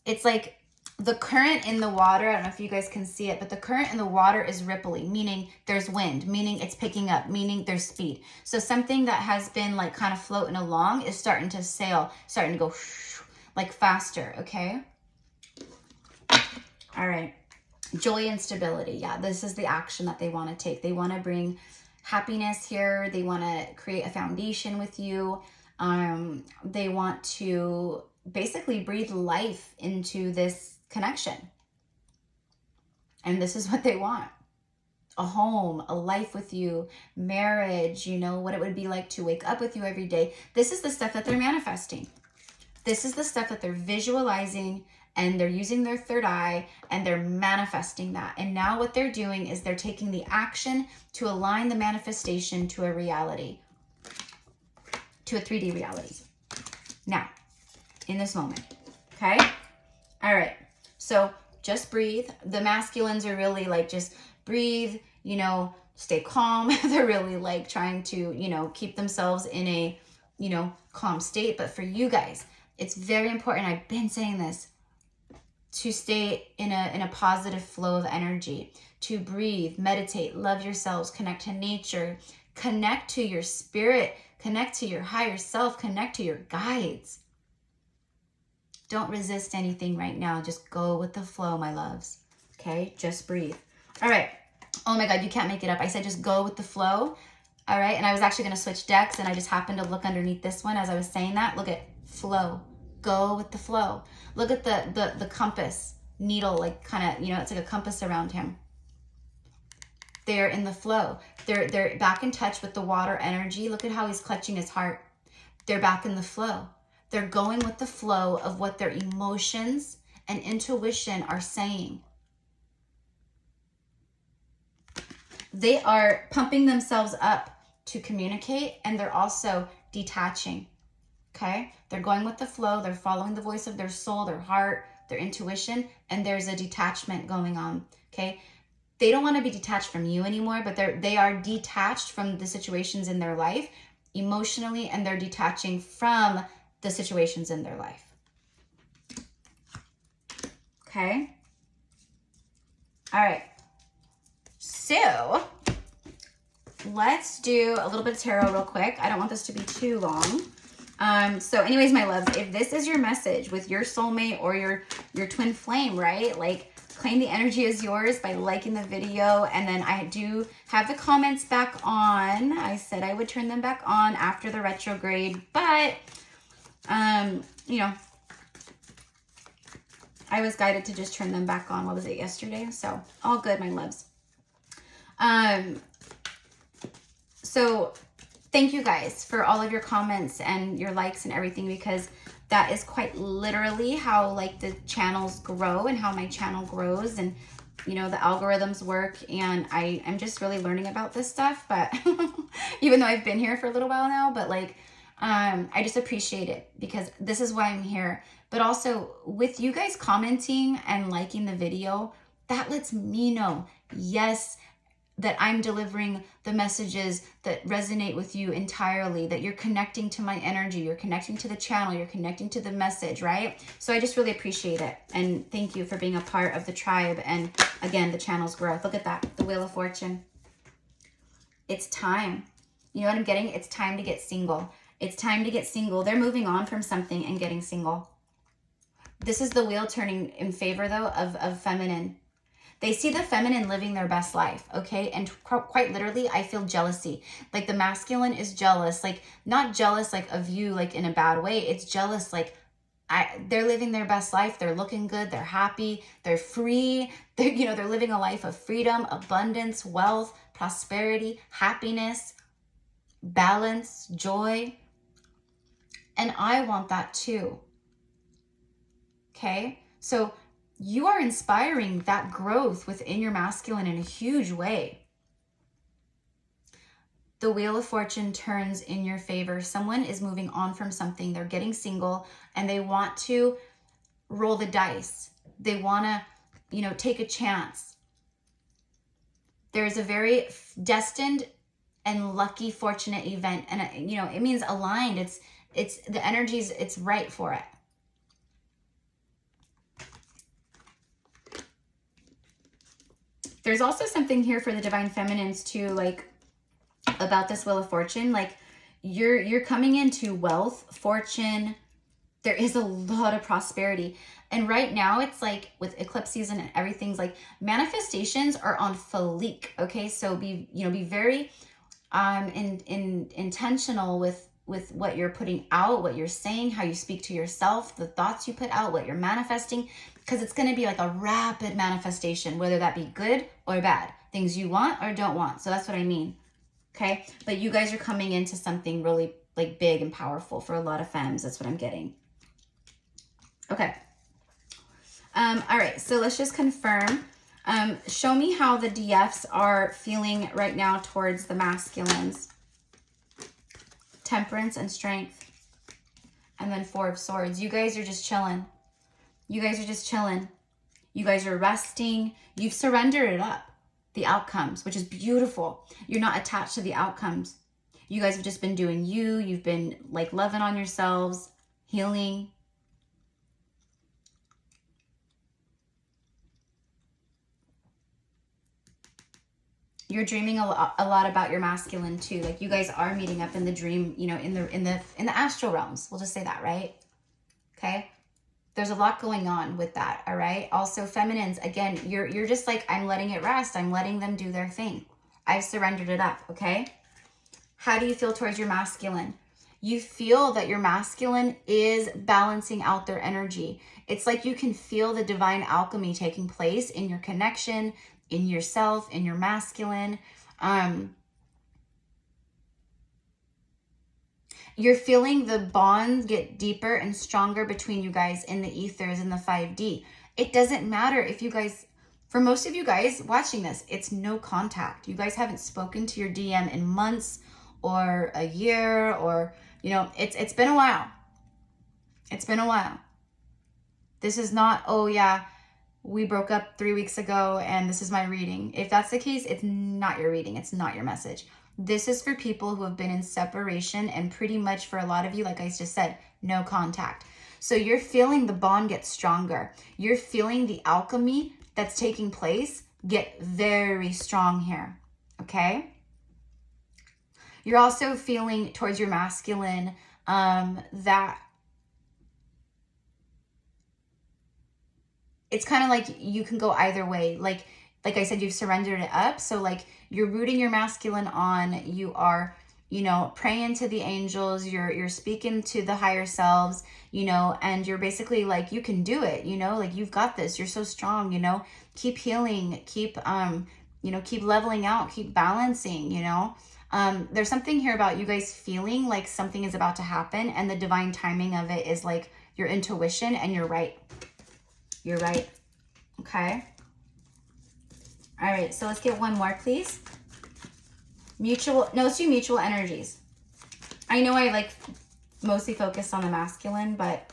it's like the current in the water, I don't know if you guys can see it, but the current in the water is rippling, meaning there's wind, meaning it's picking up, meaning there's speed. So something that has been like kind of floating along is starting to sail, starting to go like faster, okay? All right. Joy and stability. Yeah, this is the action that they want to take. They want to bring happiness here. They want to create a foundation with you. They want to basically breathe life into this connection. And this is what they want. A home, a life with you, marriage, you know, what it would be like to wake up with you every day. This is the stuff that they're manifesting. This is the stuff that they're visualizing, and they're using their third eye and they're manifesting that. And now what they're doing is they're taking the action to align the manifestation to a reality, to a 3D reality. Now, in this moment, okay? All right, so just breathe. The masculines are really like, just breathe, you know, stay calm. They're really like trying to, you know, keep themselves in a, you know, calm state. But for you guys, it's very important, I've been saying this, to stay in a positive flow of energy, to breathe, meditate, love yourselves, connect to nature, connect to your spirit, connect to your higher self, connect to your guides. Don't resist anything right now. Just go with the flow, my loves. Okay, just breathe. All right. Oh my God, you can't make it up. I said just go with the flow. All right, and I was actually going to switch decks, and I just happened to look underneath this one as I was saying that. Look at flow. Go with the flow. Look at the compass needle, like kind of, you know, it's like a compass around him. They're in the flow. They're back in touch with the water energy. Look at how he's clutching his heart. They're back in the flow. They're going with the flow of what their emotions and intuition are saying. They are pumping themselves up to communicate, and they're also detaching. Okay? They're going with the flow. They're following the voice of their soul, their heart, their intuition, and there's a detachment going on. Okay? They don't want to be detached from you anymore, but they are detached from the situations in their life emotionally, and they're detaching from the situations in their life. Okay? All right. So let's do a little bit of tarot real quick. I don't want this to be too long. So anyways, my loves, if this is your message with your soulmate or your twin flame, right? Like, claim the energy as yours by liking the video. And then I do have the comments back on. I said I would turn them back on after the retrograde, but, you know, I was guided to just turn them back on. What was it, yesterday? So all good, my loves. So thank you guys for all of your comments and your likes and everything, because that is quite literally how like the channels grow and how my channel grows, and you know, the algorithms work. And I'm just really learning about this stuff, but even though I've been here for a little while now, but like, I just appreciate it because this is why I'm here. But also with you guys commenting and liking the video, that lets me know, yes, that I'm delivering the messages that resonate with you entirely, that you're connecting to my energy, you're connecting to the channel, you're connecting to the message, right? So I just really appreciate it. And thank you for being a part of the tribe. And again, the channel's growth. Look at that, the Wheel of Fortune. It's time. You know what I'm getting? It's time to get single. It's time to get single. They're moving on from something and getting single. This is the wheel turning in favor, though, of feminine. They see the feminine living their best life, okay? And quite literally, I feel jealousy. Like the masculine is jealous, like not jealous like of you, like in a bad way. It's jealous like they're living their best life. They're looking good. They're happy. They're free. They're living a life of freedom, abundance, wealth, prosperity, happiness, balance, joy. And I want that too, okay? So you are inspiring that growth within your masculine in a huge way. The Wheel of Fortune turns in your favor. Someone is moving on from something. They're getting single and they want to roll the dice. They want to, take a chance. There's a very destined and lucky, fortunate event. And, it means aligned. It's the energies, it's right for it. There's also something here for the divine feminines too, like about this Wheel of Fortune. Like you're coming into wealth, fortune. There is a lot of prosperity. And right now it's like with eclipse season and everything's like manifestations are on fleek. Okay. So be very intentional with what you're putting out, what you're saying, how you speak to yourself, the thoughts you put out, what you're manifesting, because it's going to be like a rapid manifestation, whether that be good or bad, things you want or don't want. So that's what I mean. Okay. But you guys are coming into something really like big and powerful for a lot of femmes. That's what I'm getting. Okay. All right. So let's just confirm. Show me how the DFs are feeling right now towards the masculines. Temperance and strength. And then Four of Swords. You guys are just chilling. You guys are just chilling. You guys are resting. You've surrendered it up. The outcomes, which is beautiful. You're not attached to the outcomes. You guys have just been doing you. You've been like loving on yourselves, healing. You're dreaming a lot about your masculine too. Like you guys are meeting up in the dream, in the astral realms. We'll just say that, right? Okay. There's a lot going on with that. All right. Also feminines, again, you're just like, I'm letting it rest. I'm letting them do their thing. I've surrendered it up. Okay. How do you feel towards your masculine? You feel that your masculine is balancing out their energy. It's like you can feel the divine alchemy taking place in your connection, in yourself, in your masculine. You're feeling the bond get deeper and stronger between you guys in the ethers and the 5D. It doesn't matter if you guys, for most of you guys watching this, it's no contact. You guys haven't spoken to your DM in months or a year or, it's been a while. It's been a while. This is not, oh yeah, we broke up 3 weeks ago and this is my reading. If that's the case, it's not your reading. It's not your message. This is for people who have been in separation and pretty much for a lot of you, like I just said, no contact. So you're feeling the bond get stronger. You're feeling the alchemy that's taking place get very strong here. Okay. You're also feeling towards your masculine that it's kind of like you can go either way. Like I said, you've surrendered it up. So like you're rooting your masculine on, you are you know, praying to the angels, you're speaking to the higher selves, you know, and you're basically like, you can do it, you know, like you've got this, you're so strong, you know, keep healing, keep, you know, keep leveling out, keep balancing, you know. There's something here about you guys feeling like something is about to happen, and the divine timing of it is like your intuition, and you're right. You're right. Okay. All right. So let's get one more, please. Mutual. No, let's do mutual energies. I know I like mostly focused on the masculine, but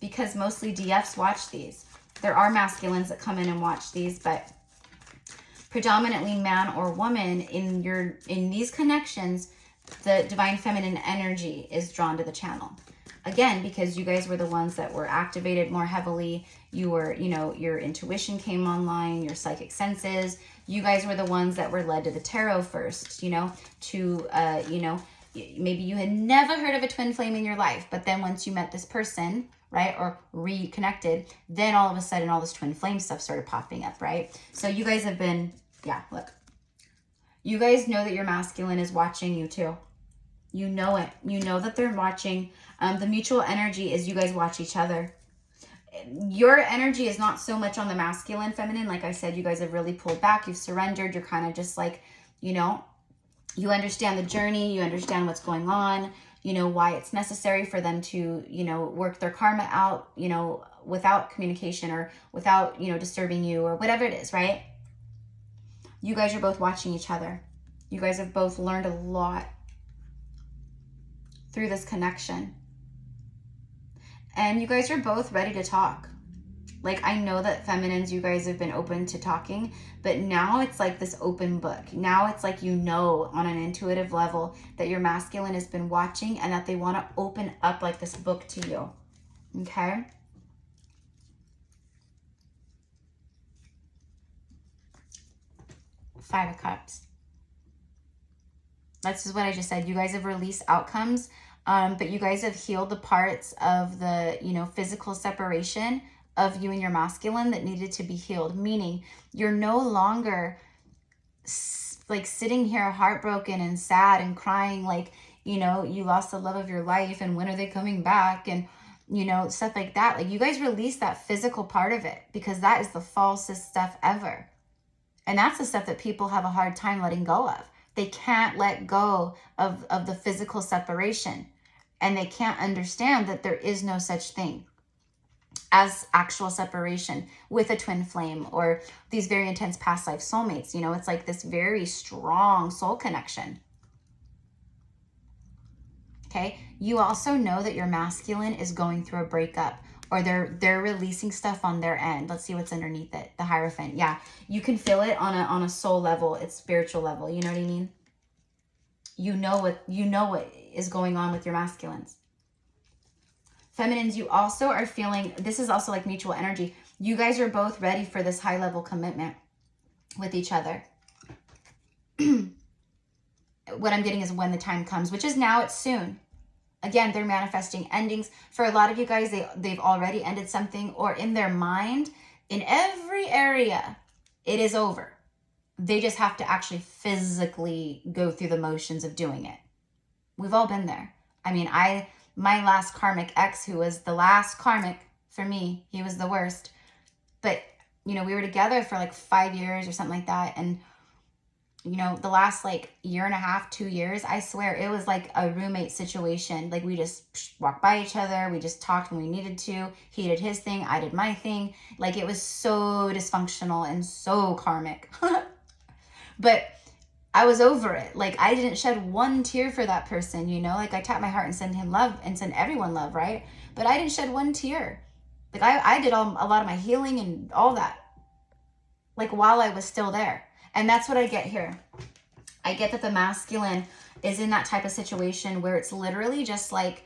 because mostly DFs watch these. There are masculines that come in and watch these, but predominantly man or woman in these connections, the divine feminine energy is drawn to the channel. Again, because you guys were the ones that were activated more heavily. You were, you know, your intuition came online, your psychic senses. You guys were the ones that were led to the tarot first, you know, to, you know, maybe you had never heard of a twin flame in your life, but then once you met this person, right, or reconnected, then all of a sudden all this twin flame stuff started popping up, right? So you guys have been, yeah, look. You guys know that your masculine is watching you too. You know it. You know that they're watching. The mutual energy is you guys watch each other. Your energy is not so much on the masculine, feminine. Like I said, you guys have really pulled back. You've surrendered. You're kind of just like, you know, you understand the journey. You understand what's going on. You know, why it's necessary for them to, you know, work their karma out, you know, without communication or without, you know, disturbing you or whatever it is, right? You guys are both watching each other. You guys have both learned a lot through this connection. And you guys are both ready to talk. Like, I know that feminines, you guys have been open to talking, but now it's like this open book. Now it's like, you know, on an intuitive level that your masculine has been watching and that they want to open up like this book to you. Okay? Five of Cups. That's just what I just said. You guys have released outcomes, but you guys have healed the parts of the, you know, physical separation of you and your masculine that needed to be healed. Meaning you're no longer like sitting here heartbroken and sad and crying like, you know, you lost the love of your life and when are they coming back and, you know, stuff like that. Like, you guys release that physical part of it because that is the falsest stuff ever. And that's the stuff that people have a hard time letting go of. They can't let go of the physical separation. And they can't understand that there is no such thing as actual separation with a twin flame or these very intense past life soulmates. You know, it's like this very strong soul connection. Okay. You also know that your masculine is going through a breakup, or they're releasing stuff on their end. Let's see what's underneath it. The Hierophant. Yeah. You can feel it on a soul level. It's spiritual level. You know what I mean? You know what is going on with your masculines. Feminines, you also are feeling, this is also like mutual energy. You guys are both ready for this high level commitment with each other. What I'm getting is when the time comes, which is now, it's soon. Again, they're manifesting endings. For a lot of you guys, they've already ended something, or in their mind, in every area, it is over. They just have to actually physically go through the motions of doing it. We've all been there. I mean, my last karmic ex, who was the last karmic for me, he was the worst. But, you know, we were together for like 5 years or something like that. And, you know, the last like year and a half, 2 years, I swear it was like a roommate situation. Like, we just walked by each other. We just talked when we needed to. He did his thing. I did my thing. Like, it was so dysfunctional and so karmic. But I was over it. Like, I didn't shed one tear for that person, you know? Like, I tap my heart and send him love and send everyone love, right? But I didn't shed one tear. Like, I did a lot of my healing and all that, like, while I was still there. And that's what I get here. I get that the masculine is in that type of situation where it's literally just like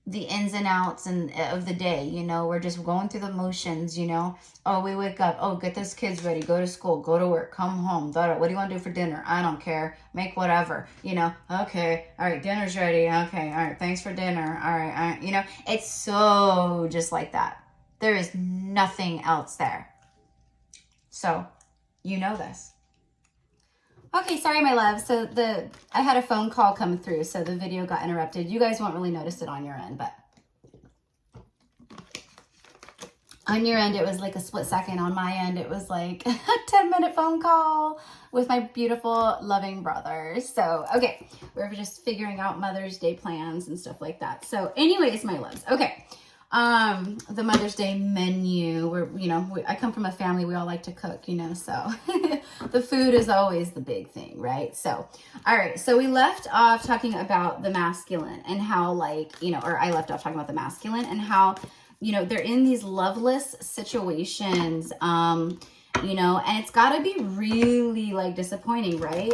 the ins and outs of the day, you know? We're just going through the motions, you know? Oh, we wake up. Oh, get those kids ready. Go to school. Go to work. Come home. What do you want to do for dinner? I don't care. Make whatever. You know? Okay. All right. Dinner's ready. Okay. All right. Thanks for dinner. All right. All right. You know? It's so just like that. There is nothing else there. So, you know this. Okay, sorry, my love. So I had a phone call come through, so the video got interrupted. You guys won't really notice it on your end, but on your end, it was like a split second. On my end, it was like a 10-minute phone call with my beautiful, loving brother. So, okay, we're just figuring out Mother's Day plans and stuff like that. So, anyways, my loves. Okay, the Mother's Day menu. I come from a family, we all like to cook, so the food is always the big thing, right? So, all right, so we left off talking about the masculine and how, or I left off talking about the masculine and how, they're in these loveless situations, and it's got to be really disappointing, right?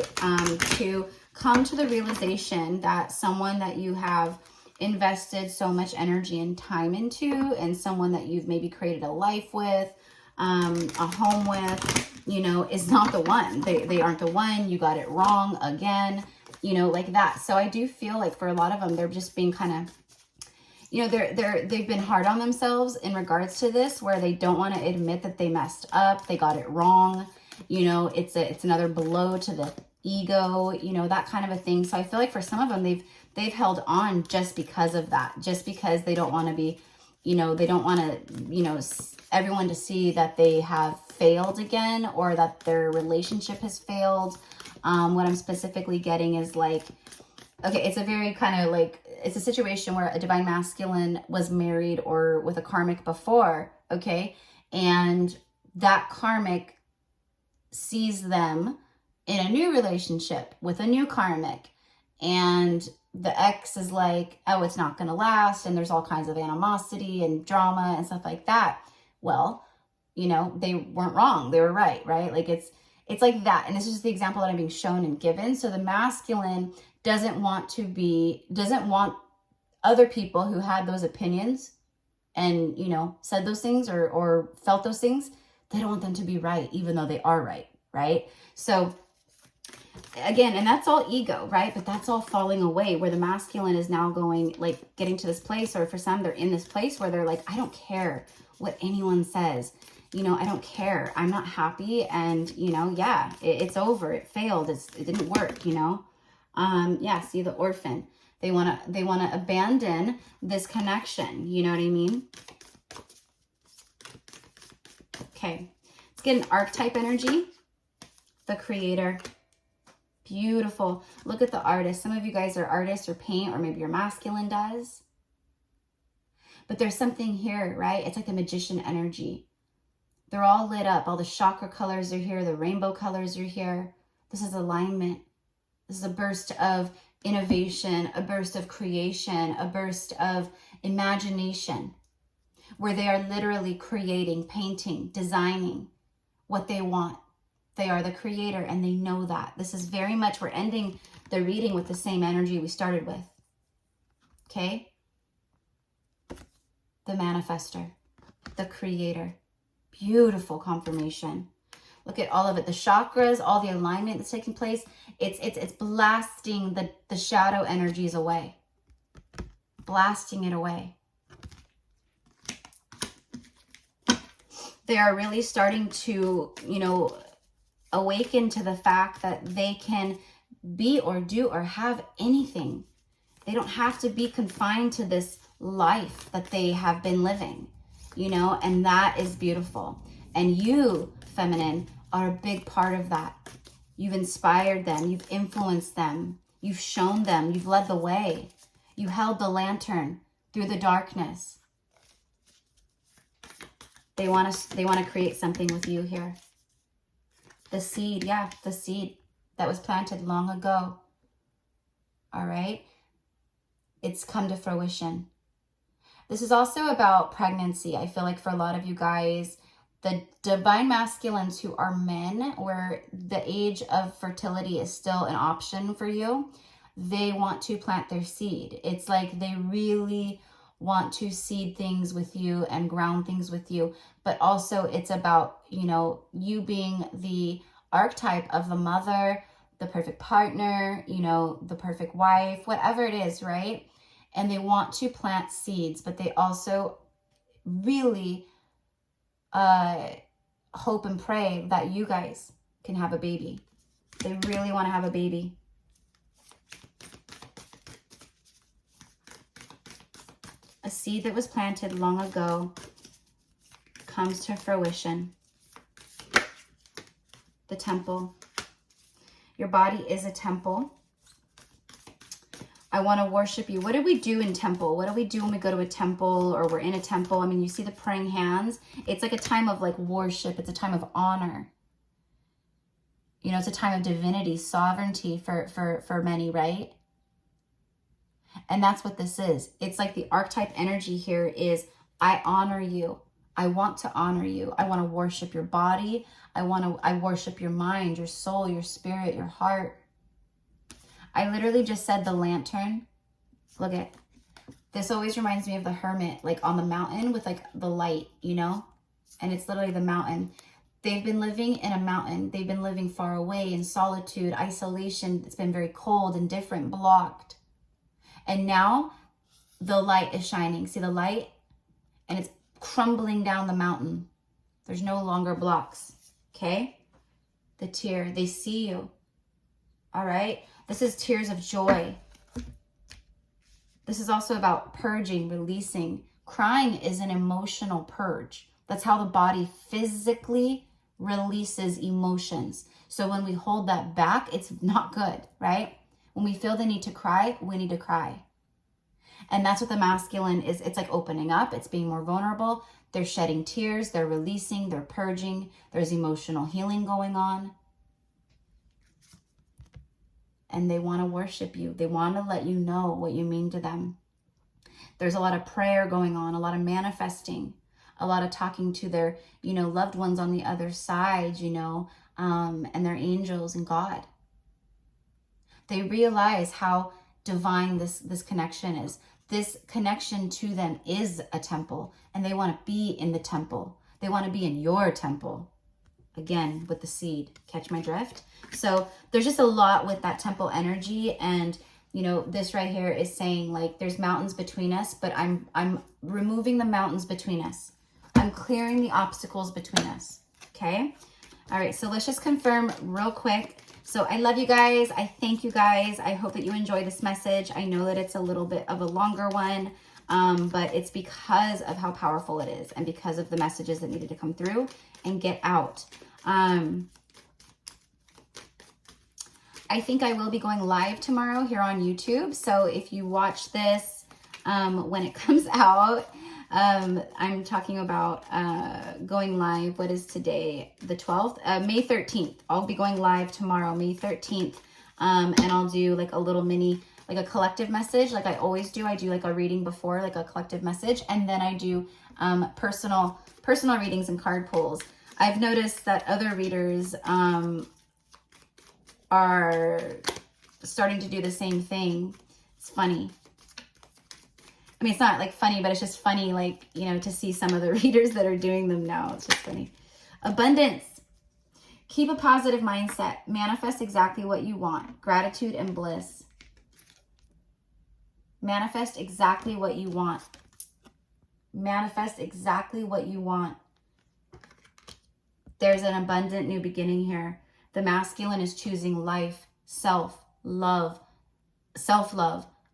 To come to the realization that someone that you have invested so much energy and time into, and someone that you've maybe created a life with, a home with, is not the one. They aren't the one. You got it wrong again, like that. So I do feel like for a lot of them, they're just being kind of, they've been hard on themselves in regards to this, where they don't want to admit that they messed up, they got it wrong. It's another blow to the ego, that kind of a thing. So I feel like for some of them, they've held on just because of that, just because they don't want to be, they don't want to, everyone to see that they have failed again, or that their relationship has failed. What I'm specifically getting is okay, it's a very kind of it's a situation where a divine masculine was married or with a karmic before, okay? And that karmic sees them in a new relationship with a new karmic. And the ex is like, oh, it's not going to last. And there's all kinds of animosity and drama and stuff like that. Well, they weren't wrong. They were right, right? It's like that. And this is just the example that I'm being shown and given. So the masculine doesn't want other people who had those opinions and, said those things or felt those things. They don't want them to be right, even though they are right, right? So again, and that's all ego, right? But that's all falling away, where the masculine is now going, getting to this place, or for some, they're in this place where they're like, I don't care what anyone says. I don't care. I'm not happy. And, yeah, it's over. It failed. It didn't work, yeah, see the orphan. They want to abandon this connection. You know what I mean? Okay. Let's get an archetype energy. The creator. Beautiful. Look at the artist. Some of you guys are artists or paint, or maybe your masculine does. But there's something here, right? It's like the magician energy. They're all lit up. All the chakra colors are here. The rainbow colors are here. This is alignment. This is a burst of innovation, a burst of creation, a burst of imagination, where they are literally creating, painting, designing what they want. They are the creator, and they know that. This is very much, we're ending the reading with the same energy we started with. Okay? The manifester, the creator. Beautiful confirmation. Look at all of it. The chakras, all the alignment that's taking place. It's blasting the shadow energies away. Blasting it away. They are really starting to, awaken to the fact that they can be or do or have anything. They don't have to be confined to this life that they have been living, and that is beautiful. And you, feminine, are a big part of that. You've inspired them. You've influenced them. You've shown them. You've led the way. You held the lantern through the darkness. They want to create something with you here. The seed, yeah, the seed that was planted long ago. All right? It's come to fruition. This is also about pregnancy. I feel like for a lot of you guys, the divine masculines who are men, where the age of fertility is still an option for you, they want to plant their seed. It's like they really want to seed things with you and ground things with you. But also it's about, you being the archetype of the mother, the perfect partner, the perfect wife, whatever it is, right? And they want to plant seeds, but they also really hope and pray that you guys can have a baby. They really want to have a baby. A seed that was planted long ago comes to fruition. The temple. Your body is a temple. I want to worship you. What do we do in temple? What do we do when we go to a temple or we're in a temple? I mean, you see the praying hands. It's like a time of like worship. It's a time of honor. You know, it's a time of divinity, sovereignty for many, right? And that's what this is. It's like the archetype energy here is, I honor you. I want to honor you. I want to worship your body. I worship your mind, your soul, your spirit, your heart. I literally just said the lantern. Look at this. Always reminds me of the hermit, like on the mountain with like the light, you know, and it's literally the mountain. They've been living in a mountain. They've been living far away in solitude, isolation. It's been very cold and different, blocked. And now the light is shining. See the light? And it's crumbling down the mountain. There's no longer blocks. Okay? The tear. They see you. All right? This is tears of joy. This is also about purging, releasing. Crying is an emotional purge. That's how the body physically releases emotions. So when we hold that back, it's not good, right? When we feel the need to cry, we need to cry. And that's what the masculine is. It's like opening up. It's being more vulnerable. They're shedding tears. They're releasing. They're purging. There's emotional healing going on. And they want to worship you. They want to let you know what you mean to them. There's a lot of prayer going on, a lot of manifesting, a lot of talking to their, you know, loved ones on the other side, you know, and their angels and God. They realize how divine this connection is. This connection to them is a temple, and they want to be in the temple. They want to be in your temple. Again, with the seed. Catch my drift? So there's just a lot with that temple energy. And, you know, this right here is saying like there's mountains between us, but I'm removing the mountains between us. I'm clearing the obstacles between us. Okay? All right, so let's just confirm real quick. So I love you guys. I thank you guys. I hope that you enjoy this message. I know that it's a little bit of a longer one, but it's because of how powerful it is and because of the messages that needed to come through and get out. I think I will be going live tomorrow here on YouTube. So if you watch this when it comes out, I'm talking about going live. What is today? The 12th? May 13th. I'll be going live tomorrow, May 13th. And I'll do like a little mini, like a collective message like I always do. I do like a reading before, like a collective message. And then I do personal readings and card pulls. I've noticed that other readers are starting to do the same thing. It's funny. I mean, it's not like funny, but it's just funny, like, you know, to see some of the readers that are doing them now. It's just funny. Abundance. Keep a positive mindset. Manifest exactly what you want. Gratitude and bliss. Manifest exactly what you want. Manifest exactly what you want. There's an abundant new beginning here. The masculine is choosing life, self-love,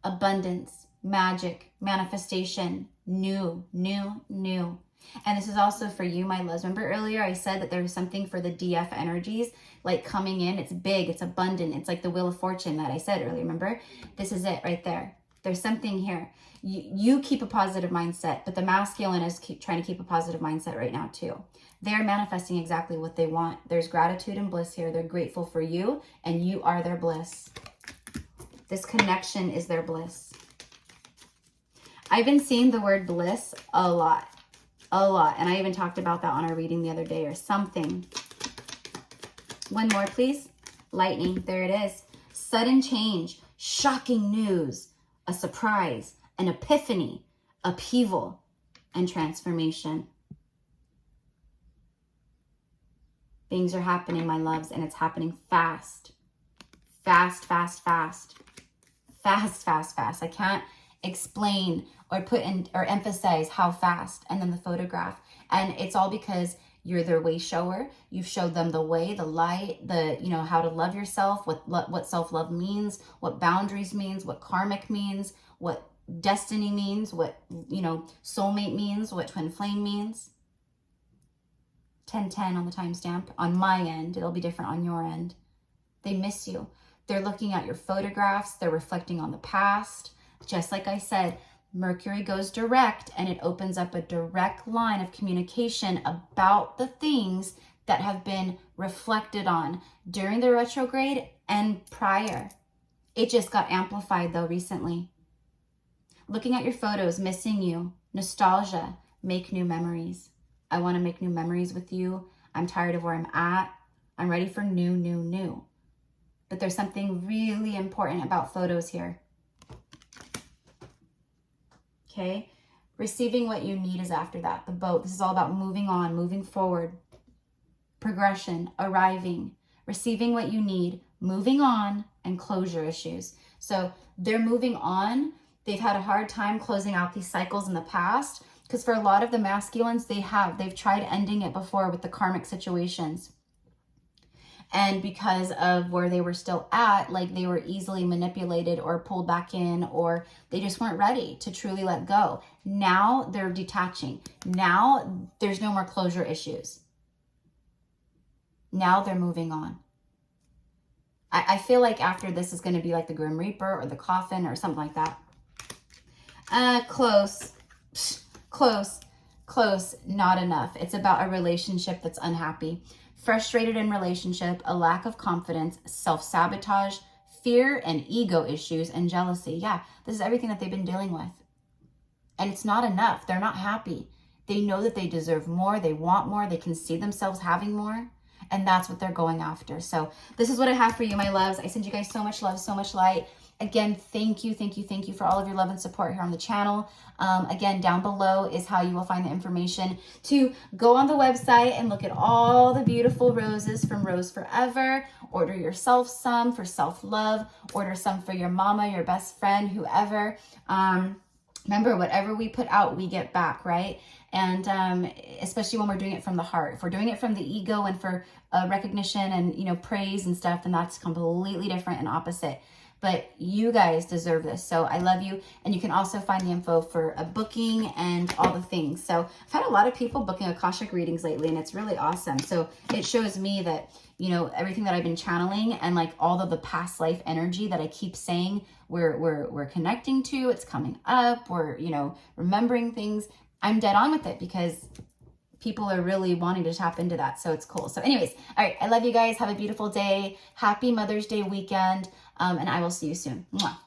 abundance, magic, manifestation, new. And this is also for you, my loves. Remember earlier I said that there was something for the DF energies, like coming in. It's big, it's abundant. It's like the Wheel of Fortune that I said earlier, remember? This is it right there. There's something here. You keep a positive mindset, but the masculine is trying to keep a positive mindset right now too. They're manifesting exactly what they want. There's gratitude and bliss here. They're grateful for you, and you are their bliss. This connection is their bliss. I've been seeing the word bliss a lot. And I even talked about that on our reading the other day or something. One more, please. Lightning. There it is. Sudden change. Shocking news. A surprise. An epiphany. Upheaval. And transformation. Things are happening, my loves, and it's happening fast. Fast. I can't explain or put in or emphasize how fast. And then the photograph. And it's all because You're their way shower. You've showed them the way, the light, the, you know, how to love yourself, what self-love means, what boundaries means, what karmic means, what destiny means, what, you know, soulmate means, what twin flame means. 1010 on the timestamp. On my end, it'll be different on your end. They miss you. They're looking at your photographs. They're reflecting on the past. Just like I said, Mercury goes direct and it opens up a direct line of communication about the things that have been reflected on during the retrograde and prior. It just got amplified though recently. Looking at your photos, missing you, nostalgia, make new memories. I want to make new memories with you. I'm tired of where I'm at. I'm ready for new. But there's something really important about photos here. Okay? Receiving what you need is after that. The boat. This is all about moving on, moving forward. Progression, arriving, receiving what you need, moving on, and closure issues. So they're moving on. They've had a hard time closing out these cycles in the past. Because for a lot of the masculines, they've tried ending it before with the karmic situations. And because of where they were still at, like they were easily manipulated or pulled back in, or they just weren't ready to truly let go. Now they're detaching. Now there's no more closure issues. Now they're moving on. I feel like after this is going to be like the Grim Reaper or the Coffin or something like that. Close, not enough. It's about a relationship that's unhappy, frustrated in relationship, a lack of confidence, self-sabotage, fear and ego issues, and jealousy. Yeah, this is everything that they've been dealing with. And it's not enough. They're not happy. They know that they deserve more. They want more. They can see themselves having more. And that's what they're going after. So this is what I have for you, my loves. I send you guys so much love, so much light. Again, thank you for all of your love and support here on the channel. Again, down below is how you will find the information to go on the website and look at all the beautiful roses from Rose Forever. Order yourself some for self-love. Order some for your mama, your best friend, whoever. Remember, whatever we put out, we get back, right? And especially when we're doing it from the heart. If we're doing it from the ego and for recognition and, you know, praise and stuff, then that's completely different and opposite. But you guys deserve this. So I love you. And you can also find the info for a booking and all the things. So I've had a lot of people booking Akashic readings lately, and it's really awesome. So it shows me that, you know, everything that I've been channeling and like all of the past life energy that I keep saying we're connecting to, it's coming up, we're, you know, remembering things. I'm dead on with it because people are really wanting to tap into that. So it's cool. So anyways, all right. I love you guys. Have a beautiful day. Happy Mother's Day weekend. And I will see you soon. Mwah.